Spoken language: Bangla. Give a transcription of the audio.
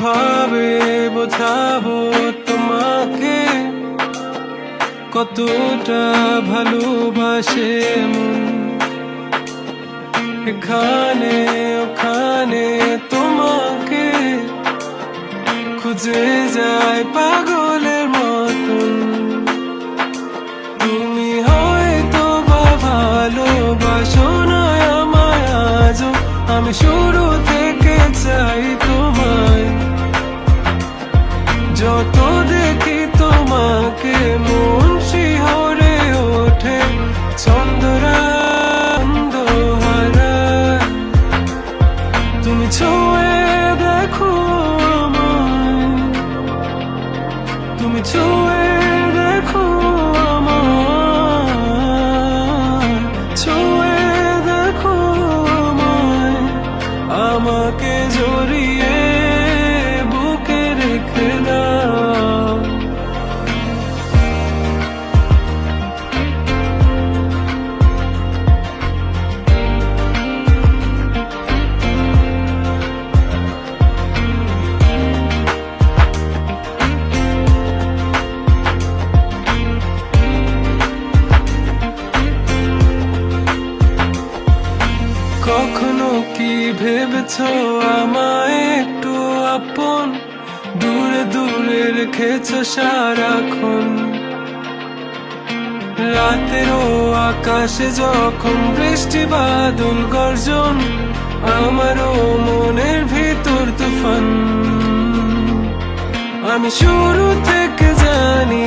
কিভাবে বোঝাবো তোমাকে কতটা ভালোবাসে মন। এখানে ওখানে তোমাকে খুঁজে যায় পাগলের মতন। তুমি হয়তো বা ভালোবাসো না আমায় আজও, আমি শুরু থেকে চাই তোমায়। যত দেখি তোমাকে মন শিহরে ওঠে, চন্দ্রা তুমি ছুঁয়ে দেখো আমায়, তুমি ছুঁয়ে দেখো আমায়, ছুঁয়ে দেখো আমায়, আমাকে জড়িয়ে বুকে রেখে দাও। কখনো কি ভেবেছো আমায় একটু আপন, দূরে দূরে রেখেছো সারাক্ষণ। রাতেরও আকাশে যখন বৃষ্টি বাদল গর্জন, আমারও মনের ভিতর তুফান। আমি শুরু থেকে জানি